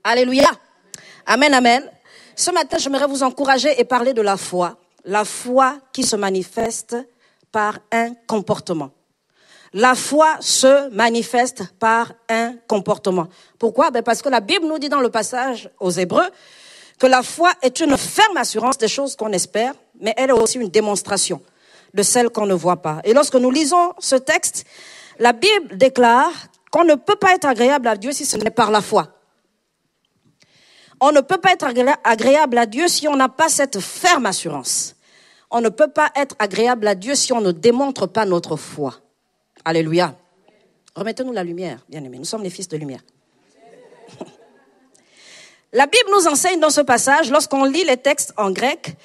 Alléluia. Amen, amen. Ce matin, j'aimerais vous encourager et parler de la foi. La foi qui se manifeste par un comportement. La foi se manifeste par un comportement. Pourquoi? Parce que la Bible nous dit dans le passage aux Hébreux que la foi est une ferme assurance des choses qu'on espère, mais elle est aussi une démonstration de celles qu'on ne voit pas. Et lorsque nous lisons ce texte, la Bible déclare qu'on ne peut pas être agréable à Dieu si ce n'est par la foi. On ne peut pas être agréable à Dieu si on n'a pas cette ferme assurance. On ne peut pas être agréable à Dieu si on ne démontre pas notre foi. Alléluia. Remettez-nous la lumière, bien-aimés. Nous sommes les fils de lumière. La Bible nous enseigne dans ce passage, lorsqu'on lit les textes en grec,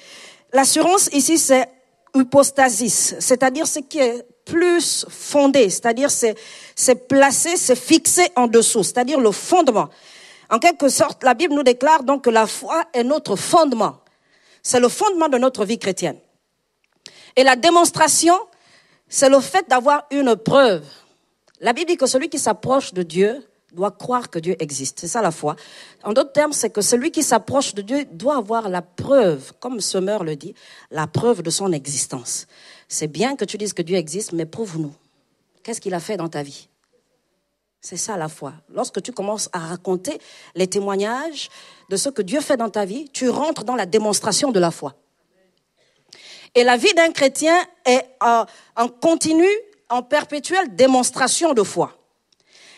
l'assurance ici c'est hypostasis, c'est-à-dire ce qui est plus fondé, c'est-à-dire c'est placé, c'est fixé en dessous, c'est-à-dire le fondement. En quelque sorte, la Bible nous déclare donc que la foi est notre fondement. C'est le fondement de notre vie chrétienne. Et la démonstration, c'est le fait d'avoir une preuve. La Bible dit que celui qui s'approche de Dieu doit croire que Dieu existe. C'est ça la foi. En d'autres termes, c'est que celui qui s'approche de Dieu doit avoir la preuve, comme Semeur le dit, la preuve de son existence. C'est bien que tu dises que Dieu existe, mais prouve-nous. Qu'est-ce qu'il a fait dans ta vie? C'est ça la foi. Lorsque tu commences à raconter les témoignages de ce que Dieu fait dans ta vie, tu rentres dans la démonstration de la foi. Et la vie d'un chrétien est en continue, en perpétuelle démonstration de foi.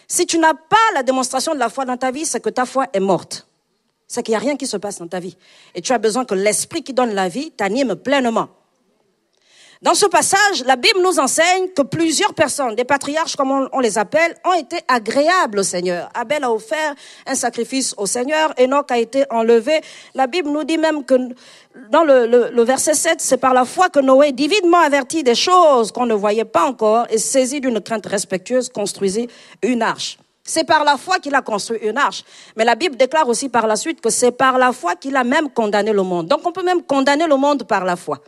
Si tu n'as pas la démonstration de la foi dans ta vie, c'est que ta foi est morte. C'est qu'il n'y a rien qui se passe dans ta vie. Et tu as besoin que l'esprit qui donne la vie t'anime pleinement. Dans ce passage, la Bible nous enseigne que plusieurs personnes, des patriarches comme on les appelle, ont été agréables au Seigneur. Abel a offert un sacrifice au Seigneur, Enoch a été enlevé. La Bible nous dit même que dans le verset 7, c'est par la foi que Noé, divinement averti des choses qu'on ne voyait pas encore et saisi d'une crainte respectueuse, construisit une arche. C'est par la foi qu'il a construit une arche. Mais la Bible déclare aussi par la suite que c'est par la foi qu'il a même condamné le monde. Donc on peut même condamner le monde par la foi.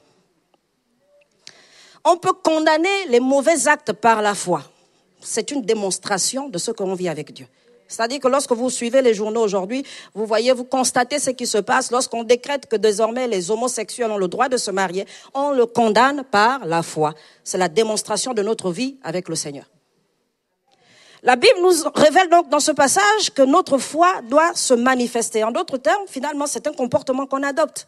On peut condamner les mauvais actes par la foi. C'est une démonstration de ce qu'on vit avec Dieu. C'est-à-dire que lorsque vous suivez les journaux aujourd'hui, vous voyez, vous constatez ce qui se passe lorsqu'on décrète que désormais les homosexuels ont le droit de se marier. On le condamne par la foi. C'est la démonstration de notre vie avec le Seigneur. La Bible nous révèle donc dans ce passage que notre foi doit se manifester. En d'autres termes, finalement, c'est un comportement qu'on adopte.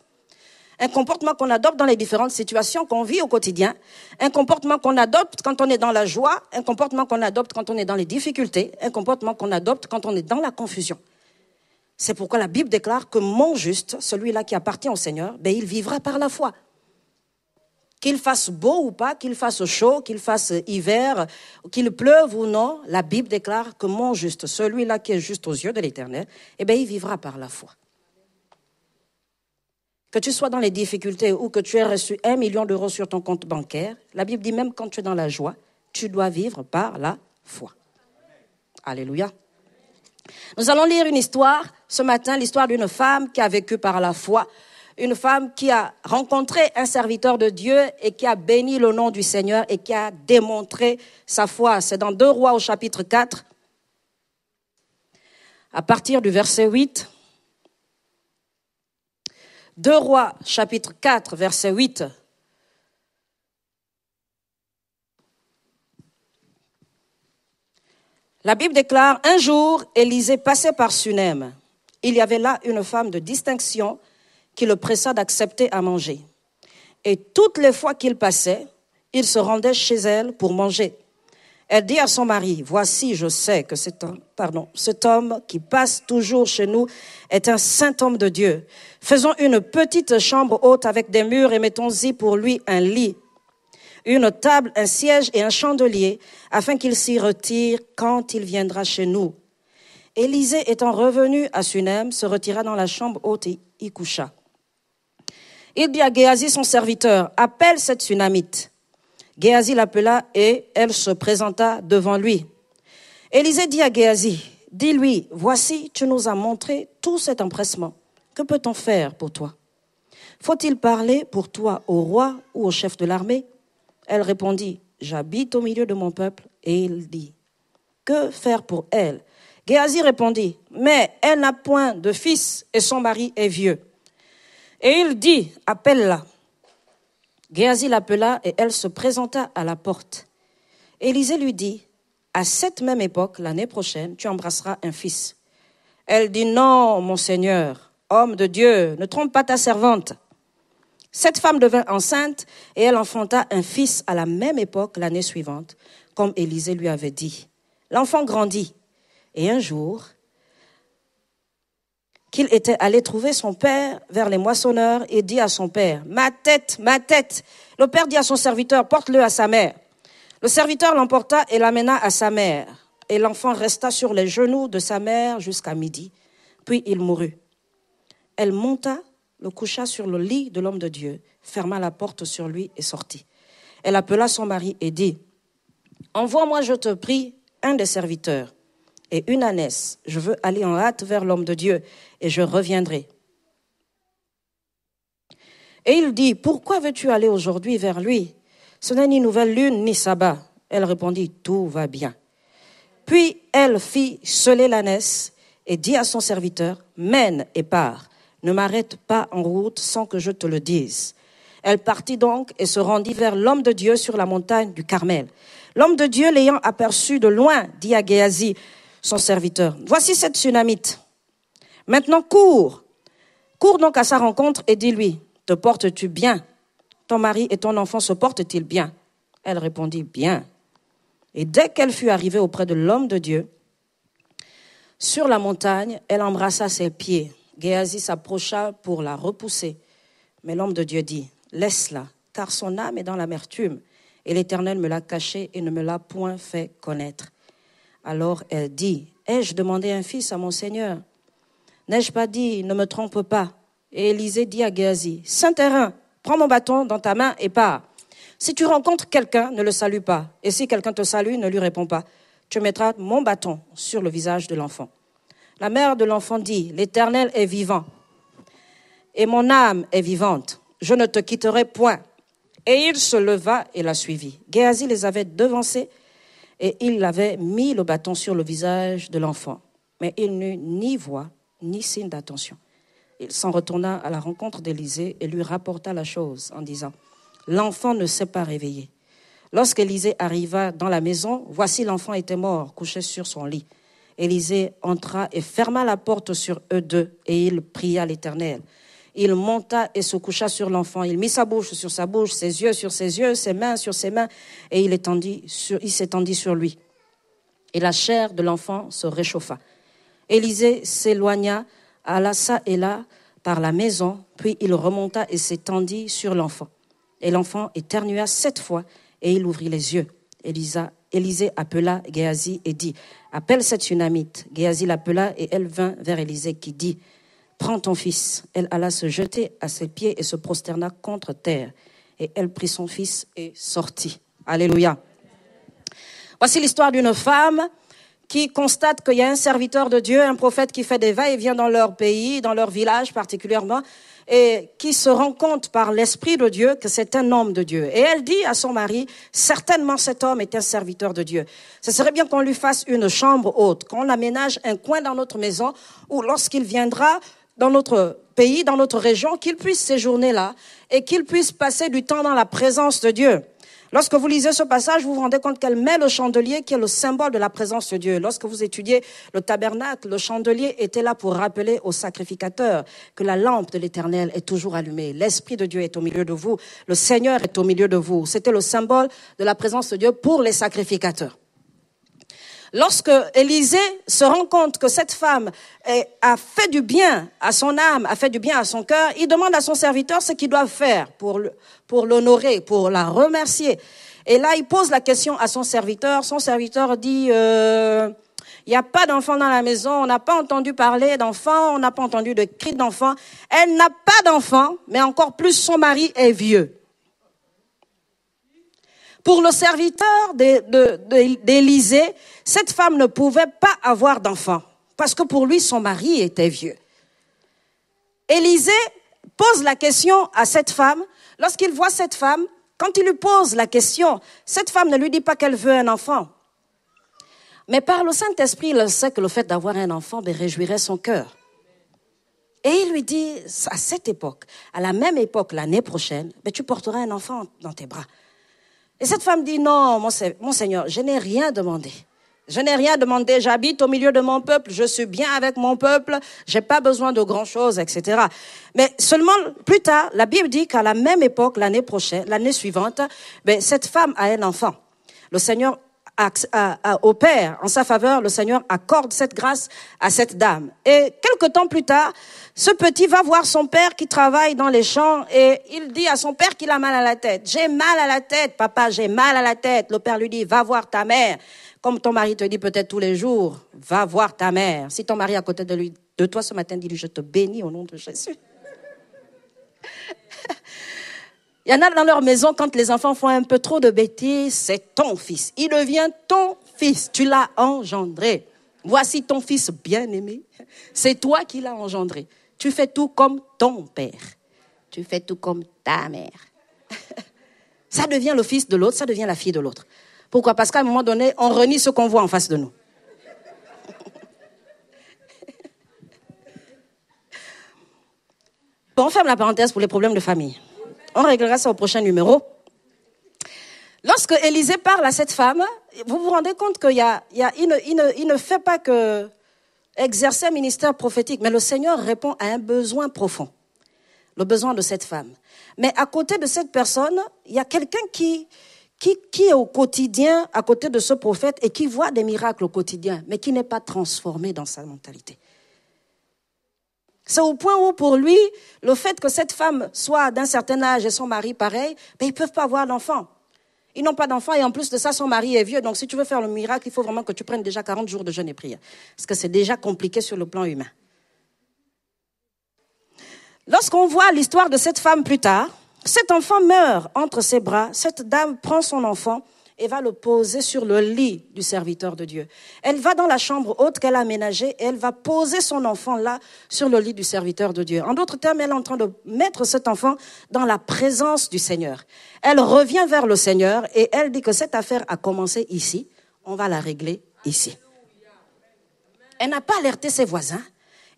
Un comportement qu'on adopte dans les différentes situations qu'on vit au quotidien, un comportement qu'on adopte quand on est dans la joie, un comportement qu'on adopte quand on est dans les difficultés, un comportement qu'on adopte quand on est dans la confusion. C'est pourquoi la Bible déclare que mon juste, celui-là qui appartient au Seigneur, il vivra par la foi. Qu'il fasse beau ou pas, qu'il fasse chaud, qu'il fasse hiver, qu'il pleuve ou non, la Bible déclare que mon juste, celui-là qui est juste aux yeux de l'Éternel, il vivra par la foi. Que tu sois dans les difficultés ou que tu aies reçu 1 million d'euros sur ton compte bancaire, la Bible dit même quand tu es dans la joie, tu dois vivre par la foi. Alléluia. Nous allons lire une histoire ce matin, l'histoire d'une femme qui a vécu par la foi, une femme qui a rencontré un serviteur de Dieu et qui a béni le nom du Seigneur et qui a démontré sa foi. C'est dans 2 Rois au chapitre 4, à partir du verset 8. 2 Rois, chapitre 4, verset 8. La Bible déclare, un jour, Élisée passait par Sunem. Il y avait là une femme de distinction qui le pressa d'accepter à manger. Et toutes les fois qu'il passait, il se rendait chez elle pour manger. Elle dit à son mari, voici, je sais que cet homme qui passe toujours chez nous est un saint homme de Dieu. Faisons une petite chambre haute avec des murs et mettons-y pour lui un lit, une table, un siège et un chandelier, afin qu'il s'y retire quand il viendra chez nous. Élisée étant revenu à Sunem, se retira dans la chambre haute et y coucha. Il dit à Géasi, son serviteur, appelle cette Sunamite. Géasi l'appela et elle se présenta devant lui. Élisée dit à Géasi, dis-lui, voici, tu nous as montré tout cet empressement. Que peut-on faire pour toi? Faut-il parler pour toi au roi ou au chef de l'armée? Elle répondit, j'habite au milieu de mon peuple. Et il dit, que faire pour elle? Géasi répondit, mais elle n'a point de fils et son mari est vieux. Et il dit, appelle-la. Géasi l'appela et elle se présenta à la porte. Élisée lui dit, à cette même époque, l'année prochaine, tu embrasseras un fils. Elle dit, non, mon Seigneur, homme de Dieu, ne trompe pas ta servante. Cette femme devint enceinte et elle enfanta un fils à la même époque l'année suivante, comme Élisée lui avait dit. L'enfant grandit et un jour, qu'il était allé trouver son père vers les moissonneurs et dit à son père, ma tête, ma tête. Le père dit à son serviteur, porte-le à sa mère. Le serviteur l'emporta et l'amena à sa mère. Et l'enfant resta sur les genoux de sa mère jusqu'à midi. Puis il mourut. Elle monta, le coucha sur le lit de l'homme de Dieu, ferma la porte sur lui et sortit. Elle appela son mari et dit, envoie-moi, je te prie, un des serviteurs et une ânesse. Je veux aller en hâte vers l'homme de Dieu et je reviendrai. Et il dit, pourquoi veux-tu aller aujourd'hui vers lui? Ce n'est ni nouvelle lune ni sabbat. Elle répondit, tout va bien. Puis elle fit seller l'ânesse et dit à son serviteur, mène et pars. Ne m'arrête pas en route sans que je te le dise. Elle partit donc et se rendit vers l'homme de Dieu sur la montagne du Carmel. L'homme de Dieu, l'ayant aperçu de loin, dit à Géasi, son serviteur, voici cette Sunamite. Maintenant cours donc à sa rencontre et dis-lui, te portes-tu bien? Ton mari et ton enfant se portent-ils bien? Elle répondit, bien. Et dès qu'elle fut arrivée auprès de l'homme de Dieu, sur la montagne, elle embrassa ses pieds. Géasi s'approcha pour la repousser. Mais l'homme de Dieu dit, laisse-la, car son âme est dans l'amertume, et l'Éternel me l'a cachée et ne me l'a point fait connaître. Alors elle dit, ai-je demandé un fils à mon Seigneur? N'ai-je pas dit, ne me trompe pas? Et Élisée dit à Géasi, Saint-Terrain, prends mon bâton dans ta main et pars. Si tu rencontres quelqu'un, ne le salue pas. Et si quelqu'un te salue, ne lui réponds pas. Tu mettras mon bâton sur le visage de l'enfant. La mère de l'enfant dit, l'Éternel est vivant et mon âme est vivante. Je ne te quitterai point. Et il se leva et la suivit. Géasi les avait devancés et il avait mis le bâton sur le visage de l'enfant. Mais il n'eut ni voix, ni signe d'attention. Il s'en retourna à la rencontre d'Élisée et lui rapporta la chose en disant, l'enfant ne s'est pas réveillé. Lorsqu'Élisée arriva dans la maison, voici l'enfant était mort, couché sur son lit. Élisée entra et ferma la porte sur eux deux et il pria l'Éternel. Il monta et se coucha sur l'enfant. Il mit sa bouche sur sa bouche, ses yeux sur ses yeux, ses mains sur ses mains et il s'étendit sur lui. Et la chair de l'enfant se réchauffa. Élisée s'éloigna, alla ça et là par la maison, puis il remonta et s'étendit sur l'enfant. Et l'enfant éternua 7 fois et il ouvrit les yeux. Élisée appela Géasi et dit, appelle cette Sunamite. Géasi l'appela et elle vint vers Élisée qui dit, prends ton fils. Elle alla se jeter à ses pieds et se prosterna contre terre. Et elle prit son fils et sortit. Alléluia. Voici l'histoire d'une femme qui constate qu'il y a un serviteur de Dieu, un prophète qui fait des va-et-vient dans leur pays, dans leur village particulièrement, et qui se rend compte par l'Esprit de Dieu que c'est un homme de Dieu. Et elle dit à son mari, certainement cet homme est un serviteur de Dieu. Ce serait bien qu'on lui fasse une chambre haute, qu'on aménage un coin dans notre maison, où lorsqu'il viendra dans notre pays, dans notre région, qu'il puisse séjourner là, et qu'il puisse passer du temps dans la présence de Dieu. Lorsque vous lisez ce passage, vous vous rendez compte qu'elle met le chandelier qui est le symbole de la présence de Dieu. Lorsque vous étudiez le tabernacle, le chandelier était là pour rappeler aux sacrificateurs que la lampe de l'Éternel est toujours allumée. L'Esprit de Dieu est au milieu de vous. Le Seigneur est au milieu de vous. C'était le symbole de la présence de Dieu pour les sacrificateurs. Lorsque Élisée se rend compte que cette femme a fait du bien à son âme, a fait du bien à son cœur, il demande à son serviteur ce qu'il doit faire pour l'honorer, pour la remercier. Et là, il pose la question à son serviteur. Son serviteur dit, il n'y a pas d'enfant dans la maison, on n'a pas entendu parler d'enfant, on n'a pas entendu de cris d'enfant. Elle n'a pas d'enfant, mais encore plus son mari est vieux. Pour le serviteur d'Élisée, cette femme ne pouvait pas avoir d'enfant parce que pour lui, son mari était vieux. Élisée pose la question à cette femme. Lorsqu'il voit cette femme, quand il lui pose la question, cette femme ne lui dit pas qu'elle veut un enfant. Mais par le Saint-Esprit, il sait que le fait d'avoir un enfant réjouirait son cœur. Et il lui dit, à cette époque, à la même époque, l'année prochaine, tu porteras un enfant dans tes bras. Et cette femme dit, non, mon Seigneur, je n'ai rien demandé. Je n'ai rien demandé, j'habite au milieu de mon peuple, je suis bien avec mon peuple, j'ai pas besoin de grand-chose, etc. Mais seulement, plus tard, la Bible dit qu'à la même époque, l'année prochaine, l'année suivante, cette femme a un enfant. Le Seigneur opère en sa faveur, le Seigneur accorde cette grâce à cette dame. Et quelque temps plus tard, ce petit va voir son père qui travaille dans les champs et il dit à son père qu'il a mal à la tête. J'ai mal à la tête, papa, j'ai mal à la tête. Le père lui dit, va voir ta mère. Comme ton mari te dit peut-être tous les jours, va voir ta mère. Si ton mari est à côté de toi ce matin, dis-lui, je te bénis au nom de Jésus. Il y en a dans leur maison, quand les enfants font un peu trop de bêtises, c'est ton fils. Il devient ton fils. Tu l'as engendré. Voici ton fils bien-aimé. C'est toi qui l'as engendré. Tu fais tout comme ton père. Tu fais tout comme ta mère. Ça devient le fils de l'autre, ça devient la fille de l'autre. Pourquoi? Parce qu'à un moment donné, on renie ce qu'on voit en face de nous. Bon, on ferme la parenthèse pour les problèmes de famille. On réglera ça au prochain numéro. Lorsque Élisée parle à cette femme, vous vous rendez compte il ne fait pas que exercer un ministère prophétique, mais le Seigneur répond à un besoin profond, le besoin de cette femme. Mais à côté de cette personne, il y a quelqu'un qui est au quotidien à côté de ce prophète et qui voit des miracles au quotidien, mais qui n'est pas transformé dans sa mentalité. C'est au point où, pour lui, le fait que cette femme soit d'un certain âge et son mari pareil, ils ne peuvent pas avoir d'enfant. Ils n'ont pas d'enfant et en plus de ça, son mari est vieux. Donc, si tu veux faire le miracle, il faut vraiment que tu prennes déjà 40 jours de jeûne et prière. Parce que c'est déjà compliqué sur le plan humain. Lorsqu'on voit l'histoire de cette femme plus tard, cet enfant meurt entre ses bras. Cette dame prend son enfant et va le poser sur le lit du serviteur de Dieu. Elle va dans la chambre haute qu'elle a aménagée et elle va poser son enfant là sur le lit du serviteur de Dieu. En d'autres termes, elle est en train de mettre cet enfant dans la présence du Seigneur. Elle revient vers le Seigneur et elle dit que cette affaire a commencé ici, on va la régler ici. Elle n'a pas alerté ses voisins.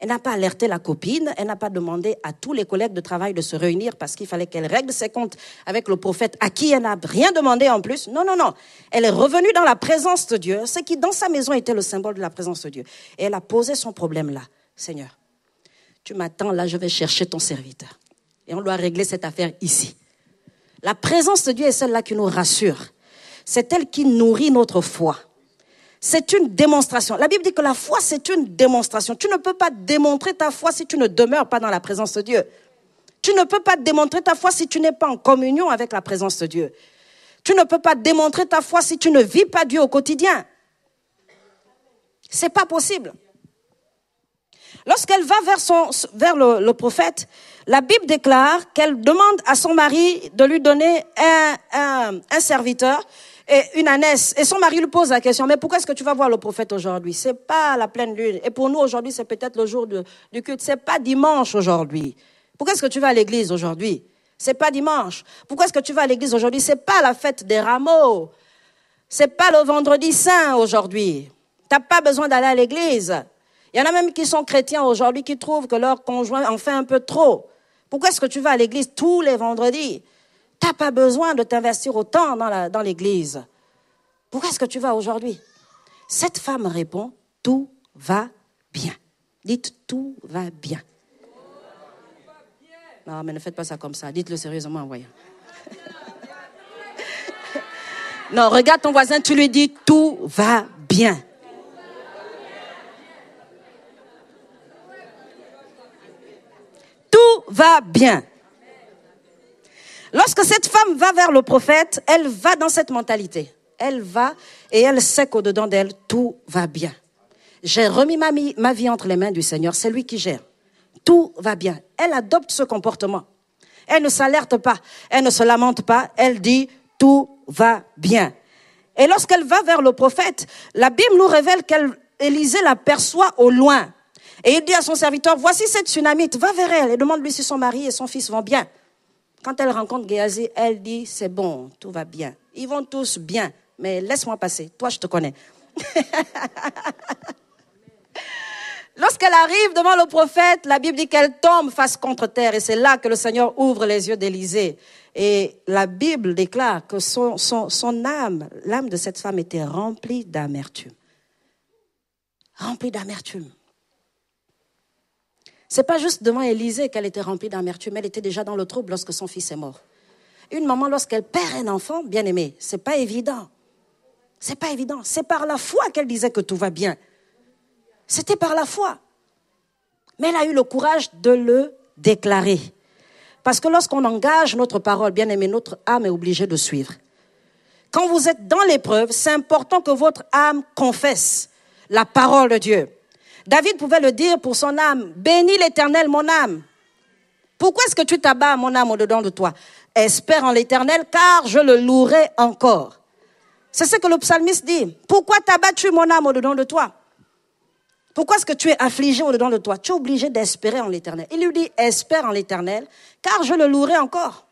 Elle n'a pas alerté la copine, elle n'a pas demandé à tous les collègues de travail de se réunir parce qu'il fallait qu'elle règle ses comptes avec le prophète à qui elle n'a rien demandé en plus. Non. Elle est revenue dans la présence de Dieu, ce qui dans sa maison était le symbole de la présence de Dieu. Et elle a posé son problème là. Seigneur, tu m'attends là, je vais chercher ton serviteur. Et on doit régler cette affaire ici. La présence de Dieu est celle-là qui nous rassure. C'est elle qui nourrit notre foi. C'est une démonstration. La Bible dit que la foi, c'est une démonstration. Tu ne peux pas démontrer ta foi si tu ne demeures pas dans la présence de Dieu. Tu ne peux pas démontrer ta foi si tu n'es pas en communion avec la présence de Dieu. Tu ne peux pas démontrer ta foi si tu ne vis pas Dieu au quotidien. C'est pas possible. Lorsqu'elle va vers le prophète, la Bible déclare qu'elle demande à son mari de lui donner un serviteur et une ânesse. Et son mari lui pose la question, mais pourquoi est-ce que tu vas voir le prophète aujourd'hui? C'est pas la pleine lune. Et pour nous, aujourd'hui, c'est peut-être le jour du culte. C'est pas dimanche aujourd'hui. Pourquoi est-ce que tu vas à l'église aujourd'hui? C'est pas dimanche. Pourquoi est-ce que tu vas à l'église aujourd'hui? C'est pas la fête des rameaux. C'est pas le vendredi saint aujourd'hui. T'as pas besoin d'aller à l'église. Il y en a même qui sont chrétiens aujourd'hui qui trouvent que leur conjoint en fait un peu trop. Pourquoi est-ce que tu vas à l'église tous les vendredis? Tu n'as pas besoin de t'investir autant dans l'église. Pourquoi est-ce que tu vas aujourd'hui? Cette femme répond, tout va bien. Dites, tout va bien. Non, mais ne faites pas ça comme ça. Dites-le sérieusement en voyant. Non, regarde ton voisin, tu lui dis, tout va bien. Tout va bien. Lorsque cette femme va vers le prophète, elle va dans cette mentalité. Elle va et elle sait qu'au-dedans d'elle, tout va bien. J'ai remis ma vie entre les mains du Seigneur, c'est lui qui gère. Tout va bien. Elle adopte ce comportement. Elle ne s'alerte pas, elle ne se lamente pas, elle dit tout va bien. Et lorsqu'elle va vers le prophète, la Bible nous révèle qu'Élisée l'aperçoit au loin. Et il dit à son serviteur, voici cette Sunamite, va vers elle et demande-lui si son mari et son fils vont bien. Quand elle rencontre Géasi, elle dit, c'est bon, tout va bien. Ils vont tous bien, mais laisse-moi passer. Toi, je te connais. Lorsqu'elle arrive devant le prophète, la Bible dit qu'elle tombe face contre terre. Et c'est là que le Seigneur ouvre les yeux d'Élisée. Et la Bible déclare que son âme, l'âme de cette femme était remplie d'amertume. Remplie d'amertume. C'est pas juste devant Élisée qu'elle était remplie d'amertume. Elle était déjà dans le trouble lorsque son fils est mort. Une maman, lorsqu'elle perd un enfant, bien aimé, c'est pas évident. C'est pas évident. C'est par la foi qu'elle disait que tout va bien. C'était par la foi. Mais elle a eu le courage de le déclarer. Parce que lorsqu'on engage notre parole, bien aimé, notre âme est obligée de suivre. Quand vous êtes dans l'épreuve, c'est important que votre âme confesse la parole de Dieu. David pouvait le dire pour son âme. Bénis l'Éternel, mon âme. Pourquoi est-ce que tu t'abats, mon âme, au-dedans de toi? Espère en l'Éternel, car je le louerai encore. C'est ce que le psalmiste dit. Pourquoi t'abats-tu, mon âme, au-dedans de toi? Pourquoi est-ce que tu es affligé au-dedans de toi? Tu es obligé d'espérer en l'Éternel. Il lui dit, espère en l'Éternel, car je le louerai encore.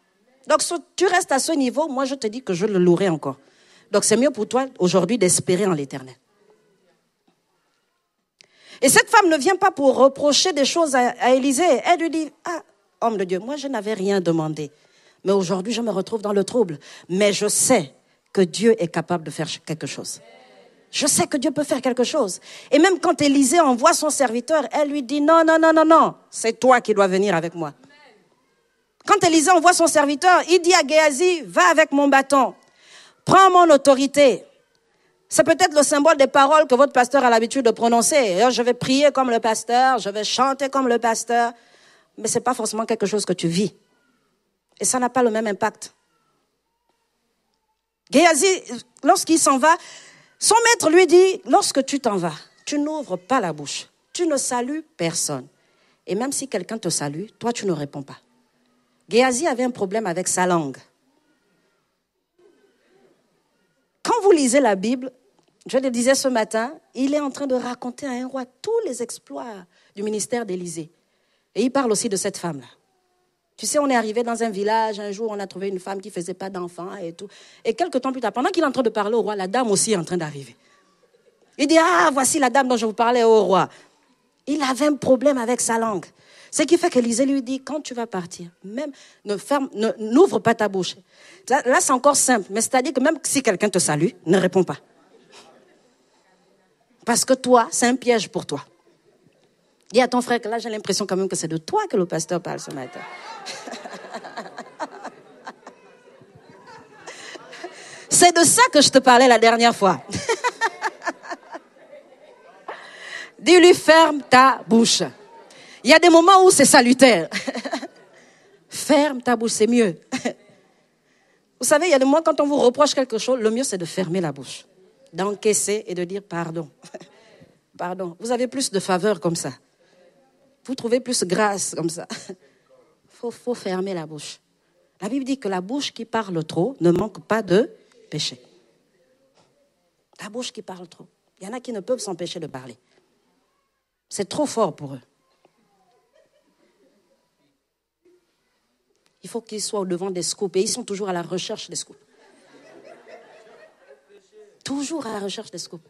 Donc, si tu restes à ce niveau, moi, je te dis que je le louerai encore. Donc, c'est mieux pour toi, aujourd'hui, d'espérer en l'Éternel. Et cette femme ne vient pas pour reprocher des choses à Élisée. Elle lui dit, homme de Dieu, moi, je n'avais rien demandé. Mais aujourd'hui, je me retrouve dans le trouble. Mais je sais que Dieu est capable de faire quelque chose. Je sais que Dieu peut faire quelque chose. Et même quand Élisée envoie son serviteur, elle lui dit non, c'est toi qui dois venir avec moi. Quand Élisée envoie son serviteur, il dit à Géasi, va avec mon bâton, prends mon autorité. C'est peut-être le symbole des paroles que votre pasteur a l'habitude de prononcer. Je vais prier comme le pasteur, je vais chanter comme le pasteur, mais ce n'est pas forcément quelque chose que tu vis. Et ça n'a pas le même impact. Géasi, lorsqu'il s'en va, son maître lui dit, lorsque tu t'en vas, tu n'ouvres pas la bouche. Tu ne salues personne. Et même si quelqu'un te salue, toi, tu ne réponds pas. Géasi avait un problème avec sa langue. Quand vous lisez la Bible, je le disais ce matin, il est en train de raconter à un roi tous les exploits du ministère d'Élisée. Et il parle aussi de cette femme-là. Tu sais, on est arrivé dans un village, un jour, on a trouvé une femme qui ne faisait pas d'enfants et tout. Et quelques temps plus tard, pendant qu'il est en train de parler au roi, la dame aussi est en train d'arriver. Il dit, voici la dame dont je vous parlais au roi. Il avait un problème avec sa langue. Ce qui fait qu'Élisée lui dit, quand tu vas partir, même n'ouvre pas ta bouche. Là, c'est encore simple, mais c'est-à-dire que même si quelqu'un te salue, ne réponds pas. Parce que toi, c'est un piège pour toi. Dis à ton frère que là, j'ai l'impression quand même que c'est de toi que le pasteur parle ce matin. C'est de ça que je te parlais la dernière fois. Dis-lui, ferme ta bouche. Il y a des moments où c'est salutaire. Ferme ta bouche, c'est mieux. Vous savez, il y a des moments quand on vous reproche quelque chose, le mieux c'est de fermer la bouche, d'encaisser et de dire pardon. Pardon. Vous avez plus de faveur comme ça. Vous trouvez plus grâce comme ça. Faut fermer la bouche. La Bible dit que la bouche qui parle trop ne manque pas de péché. La bouche qui parle trop. Il y en a qui ne peuvent s'empêcher de parler. C'est trop fort pour eux. Il faut qu'ils soient au devant des scoops. Et ils sont toujours à la recherche des scoops. Toujours à la recherche des scoops.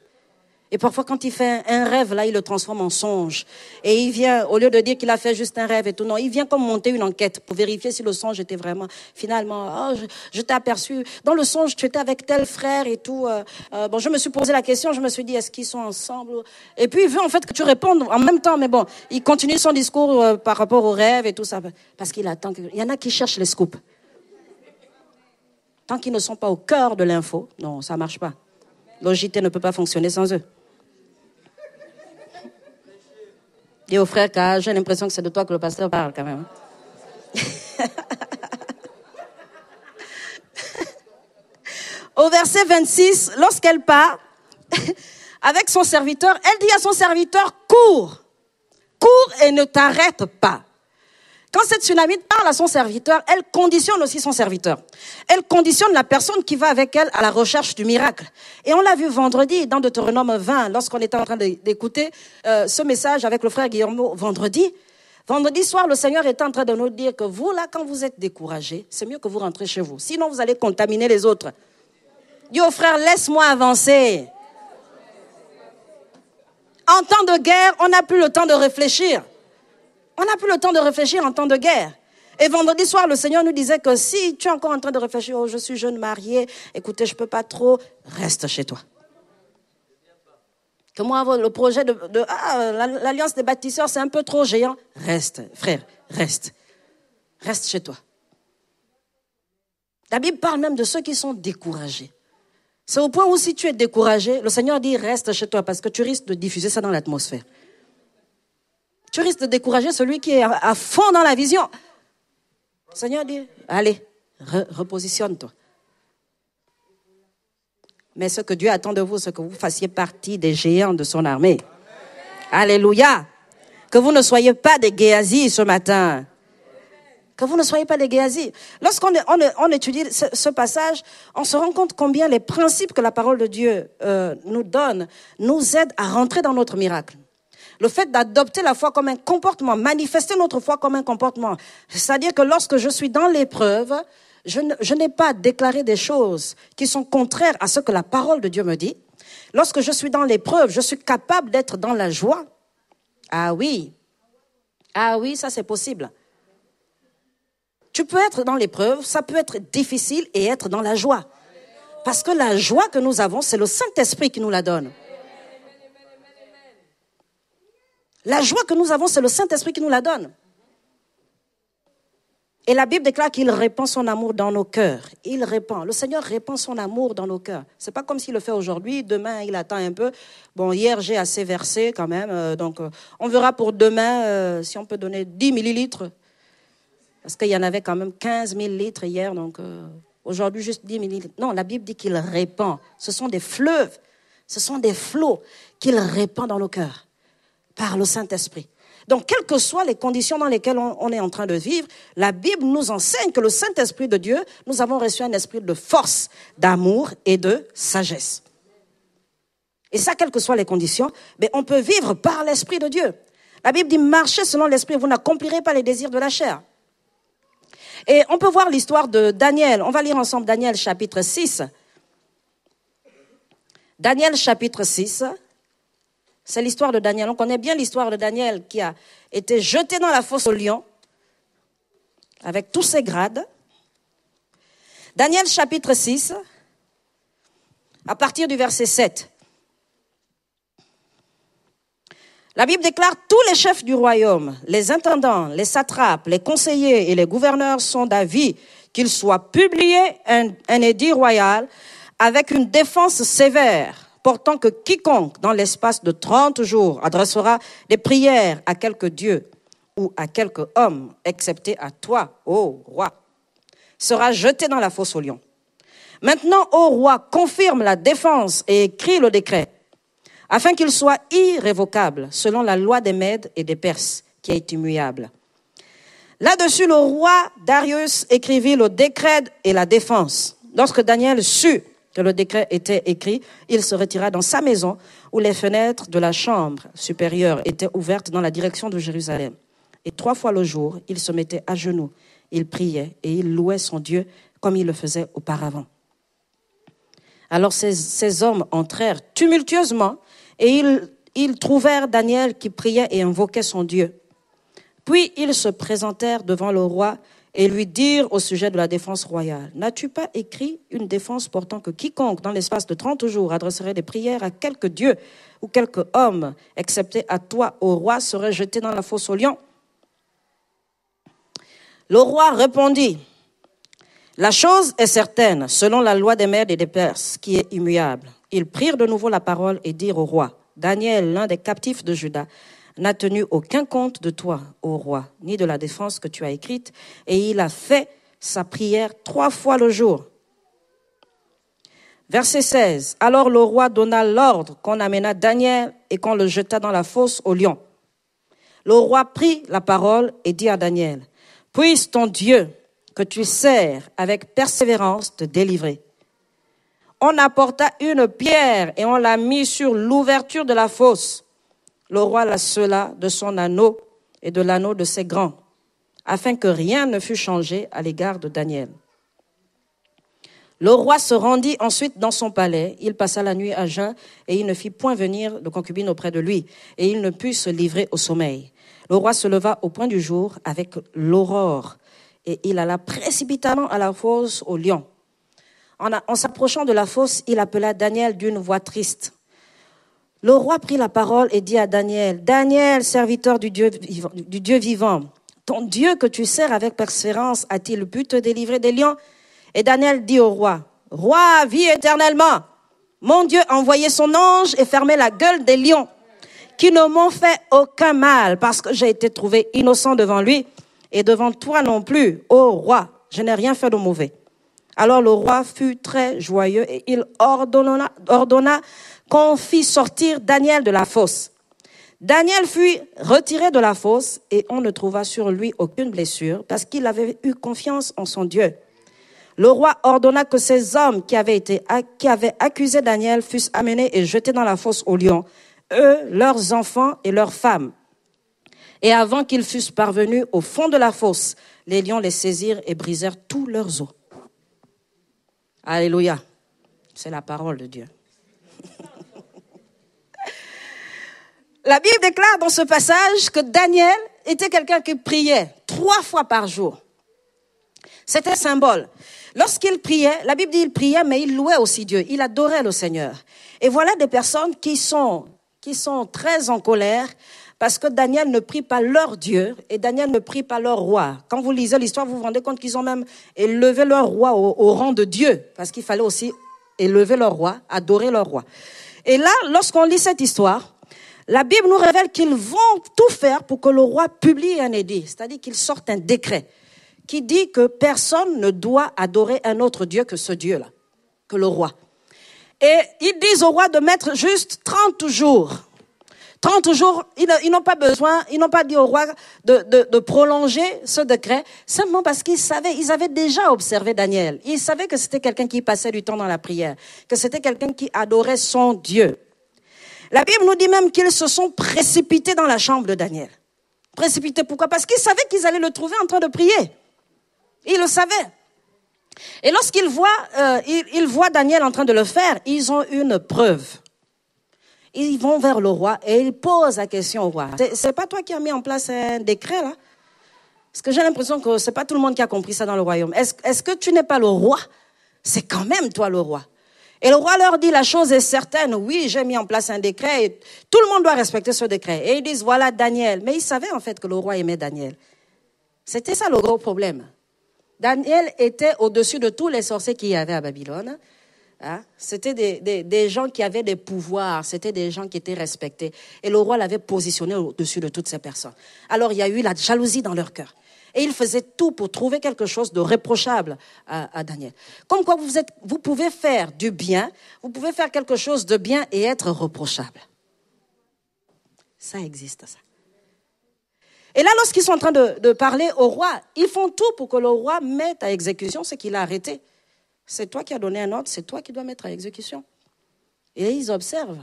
Et parfois, quand il fait un rêve, là, il le transforme en songe. Et il vient, au lieu de dire qu'il a fait juste un rêve et tout, non, il vient comme monter une enquête pour vérifier si le songe était vraiment, finalement, je t'ai aperçu, dans le songe, tu étais avec tel frère et tout. Bon, je me suis posé la question, je me suis dit, est-ce qu'ils sont ensemble? Et puis, il veut en fait que tu répondes en même temps, mais bon, il continue son discours par rapport au rêve et tout ça, parce qu'il attend il y en a qui cherchent les scoops. Tant qu'ils ne sont pas au cœur de l'info, non, ça marche pas. L'OJT ne peut pas fonctionner sans eux. Dis au frère, car j'ai l'impression que c'est de toi que le pasteur parle quand même. Au verset 26, lorsqu'elle part avec son serviteur, elle dit à son serviteur, cours et ne t'arrête pas. Quand cette tsunamite parle à son serviteur, elle conditionne aussi son serviteur. Elle conditionne la personne qui va avec elle à la recherche du miracle. Et on l'a vu vendredi dans Deutéronome 20, lorsqu'on était en train d'écouter ce message avec le frère Guillaume vendredi. Vendredi soir, le Seigneur était en train de nous dire que vous, là, quand vous êtes découragés, c'est mieux que vous rentrez chez vous. Sinon, vous allez contaminer les autres. Dis au frère, laisse-moi avancer. En temps de guerre, on n'a plus le temps de réfléchir. On n'a plus le temps de réfléchir en temps de guerre. Et vendredi soir, le Seigneur nous disait que si tu es encore en train de réfléchir, oh, je suis jeune marié, écoutez, je ne peux pas trop, reste chez toi. Que moi, le projet l'Alliance des bâtisseurs, c'est un peu trop géant. Reste, frère, reste. Reste chez toi. La Bible parle même de ceux qui sont découragés. C'est au point où si tu es découragé, le Seigneur dit reste chez toi parce que tu risques de diffuser ça dans l'atmosphère. Tu risques de décourager celui qui est à fond dans la vision. Le Seigneur dit, allez, repositionne-toi. Mais ce que Dieu attend de vous, c'est que vous fassiez partie des géants de son armée. Alléluia. Que vous ne soyez pas des Géasi ce matin. Que vous ne soyez pas des Géasi. Lorsqu'on étudie ce passage, on se rend compte combien les principes que la parole de Dieu nous donne nous aident à rentrer dans notre miracle. Le fait d'adopter la foi comme un comportement, manifester notre foi comme un comportement. C'est-à-dire que lorsque je suis dans l'épreuve, je n'ai pas déclaré des choses qui sont contraires à ce que la parole de Dieu me dit. Lorsque je suis dans l'épreuve, je suis capable d'être dans la joie. Ah oui, ça c'est possible. Tu peux être dans l'épreuve, ça peut être difficile et être dans la joie. Parce que la joie que nous avons, c'est le Saint-Esprit qui nous la donne. La joie que nous avons, c'est le Saint-Esprit qui nous la donne. Et la Bible déclare qu'il répand son amour dans nos cœurs. Il répand. Le Seigneur répand son amour dans nos cœurs. C'est pas comme s'il le fait aujourd'hui. Demain, il attend un peu. Bon, hier, j'ai assez versé quand même. Donc, on verra pour demain si on peut donner 10 millilitres. Parce qu'il y en avait quand même 15 000 litres hier. Donc, aujourd'hui, juste 10 millilitres. Non, la Bible dit qu'il répand. Ce sont des fleuves. Ce sont des flots qu'il répand dans nos cœurs. Par le Saint-Esprit. Donc, quelles que soient les conditions dans lesquelles on est en train de vivre, la Bible nous enseigne que le Saint-Esprit de Dieu, nous avons reçu un esprit de force, d'amour et de sagesse. Et ça, quelles que soient les conditions, mais on peut vivre par l'Esprit de Dieu. La Bible dit, marchez selon l'Esprit, vous n'accomplirez pas les désirs de la chair. Et on peut voir l'histoire de Daniel. On va lire ensemble Daniel chapitre 6. Daniel chapitre 6. C'est l'histoire de Daniel. On connaît bien l'histoire de Daniel qui a été jeté dans la fosse aux lions avec tous ses grades. Daniel chapitre 6, à partir du verset 7. La Bible déclare « Tous les chefs du royaume, les intendants, les satrapes, les conseillers et les gouverneurs sont d'avis qu'il soit publié un édit royal avec une défense sévère, portant que quiconque, dans l'espace de 30 jours, adressera des prières à quelque dieu ou à quelque homme, excepté à toi, ô roi, sera jeté dans la fosse aux lions. Maintenant, ô roi, confirme la défense et écris le décret, afin qu'il soit irrévocable, selon la loi des Mèdes et des Perses, qui est immuable. Là-dessus, le roi Darius écrivit le décret et la défense. Lorsque Daniel sut que le décret était écrit, il se retira dans sa maison où les fenêtres de la chambre supérieure étaient ouvertes dans la direction de Jérusalem. Et 3 fois le jour, il se mettait à genoux, il priait et il louait son Dieu comme il le faisait auparavant. Alors ces hommes entrèrent tumultueusement et ils trouvèrent Daniel qui priait et invoquait son Dieu. Puis ils se présentèrent devant le roi et lui dirent au sujet de la défense royale, « N'as-tu pas écrit une défense portant que quiconque, dans l'espace de 30 jours, adresserait des prières à quelque dieu ou quelque homme, excepté à toi, ô roi, serait jeté dans la fosse aux lions ?» Le roi répondit, « La chose est certaine, selon la loi des Mèdes et des Perses, qui est immuable. » Ils prirent de nouveau la parole et dirent au roi, « Daniel, l'un des captifs de Juda, n'a tenu aucun compte de toi, ô roi, ni de la défense que tu as écrite, et il a fait sa prière 3 fois le jour. » Verset 16. Alors le roi donna l'ordre qu'on amena Daniel et qu'on le jeta dans la fosse aux lions. Le roi prit la parole et dit à Daniel, « Puisse ton Dieu, que tu sers avec persévérance, te délivrer. » On apporta une pierre et on l'a mise sur l'ouverture de la fosse. Le roi la scella de son anneau et de l'anneau de ses grands, afin que rien ne fût changé à l'égard de Daniel. Le roi se rendit ensuite dans son palais. Il passa la nuit à jeun et il ne fit point venir de concubine auprès de lui. Et il ne put se livrer au sommeil. Le roi se leva au point du jour avec l'aurore et il alla précipitamment à la fosse aux lions. En s'approchant de la fosse, il appela Daniel d'une voix triste. Le roi prit la parole et dit à Daniel, « Daniel, serviteur du Dieu vivant, ton Dieu que tu sers avec persévérance a-t-il pu te délivrer des lions ?» Et Daniel dit au roi, « Roi, vis éternellement. Mon Dieu a envoyé son ange et fermé la gueule des lions, qui ne m'ont fait aucun mal, parce que j'ai été trouvé innocent devant lui, et devant toi non plus, ô roi, je n'ai rien fait de mauvais. » Alors le roi fut très joyeux et il ordonna qu'on fit sortir Daniel de la fosse. Daniel fut retiré de la fosse et on ne trouva sur lui aucune blessure parce qu'il avait eu confiance en son Dieu. Le roi ordonna que ces hommes qui avaient accusé Daniel fussent amenés et jetés dans la fosse aux lions, eux, leurs enfants et leurs femmes. Et avant qu'ils fussent parvenus au fond de la fosse, les lions les saisirent et brisèrent tous leurs os. Alléluia. C'est la parole de Dieu. La Bible déclare dans ce passage que Daniel était quelqu'un qui priait 3 fois par jour. C'était un symbole. Lorsqu'il priait, la Bible dit qu'il priait, mais il louait aussi Dieu. Il adorait le Seigneur. Et voilà des personnes qui sont très en colère parce que Daniel ne prie pas leur Dieu et Daniel ne prie pas leur roi. Quand vous lisez l'histoire, vous vous rendez compte qu'ils ont même élevé leur roi au rang de Dieu parce qu'il fallait aussi élever leur roi, adorer leur roi. Et là, lorsqu'on lit cette histoire, la Bible nous révèle qu'ils vont tout faire pour que le roi publie un édit, c'est-à-dire qu'il sorte un décret qui dit que personne ne doit adorer un autre Dieu que ce Dieu-là, que le roi. Et ils disent au roi de mettre juste 30 jours. 30 jours, ils n'ont pas besoin, ils n'ont pas dit au roi de prolonger ce décret, simplement parce ils avaient déjà observé Daniel. Ils savaient que c'était quelqu'un qui passait du temps dans la prière, que c'était quelqu'un qui adorait son Dieu. La Bible nous dit même qu'ils se sont précipités dans la chambre de Daniel. Précipités, pourquoi? Parce qu'ils savaient qu'ils allaient le trouver en train de prier. Ils le savaient. Et lorsqu'ils voient Daniel en train de le faire, ils ont une preuve. Ils vont vers le roi et ils posent la question au roi. C'est pas toi qui as mis en place un décret, là? Parce que j'ai l'impression que c'est pas tout le monde qui a compris ça dans le royaume. Est-ce que tu n'es pas le roi? C'est quand même toi le roi. Et le roi leur dit, la chose est certaine, oui, j'ai mis en place un décret et tout le monde doit respecter ce décret. Et ils disent, voilà Daniel. Mais ils savaient en fait que le roi aimait Daniel. C'était ça le gros problème. Daniel était au-dessus de tous les sorciers qu'il y avait à Babylone. Hein? C'était des gens qui avaient des pouvoirs, c'était des gens qui étaient respectés. Et le roi l'avait positionné au-dessus de toutes ces personnes. Alors il y a eu la jalousie dans leur cœur. Et ils faisaient tout pour trouver quelque chose de reprochable à Daniel. Comme quoi vous pouvez faire du bien, vous pouvez faire quelque chose de bien et être reprochable. Ça existe, ça. Et là, lorsqu'ils sont en train de parler au roi, ils font tout pour que le roi mette à exécution ce qu'il a arrêté. C'est toi qui as donné un ordre, c'est toi qui dois mettre à exécution. Et ils observent,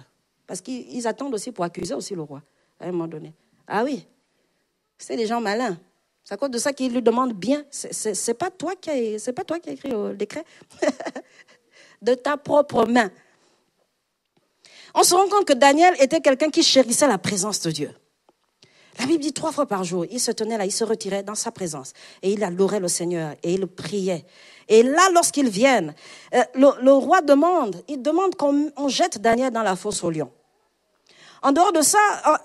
parce qu'ils attendent aussi pour accuser aussi le roi, à un moment donné. Ah oui, c'est des gens malins. C'est à cause de ça qu'ils lui demandent bien. C'est pas toi qui as écrit le décret. De ta propre main. On se rend compte que Daniel était quelqu'un qui chérissait la présence de Dieu. La Bible dit 3 fois par jour, il se tenait là, il se retirait dans sa présence. Et il adorait le Seigneur et il priait. Et là, lorsqu'ils viennent, le roi demande qu'on jette Daniel dans la fosse aux lions. En dehors de ça,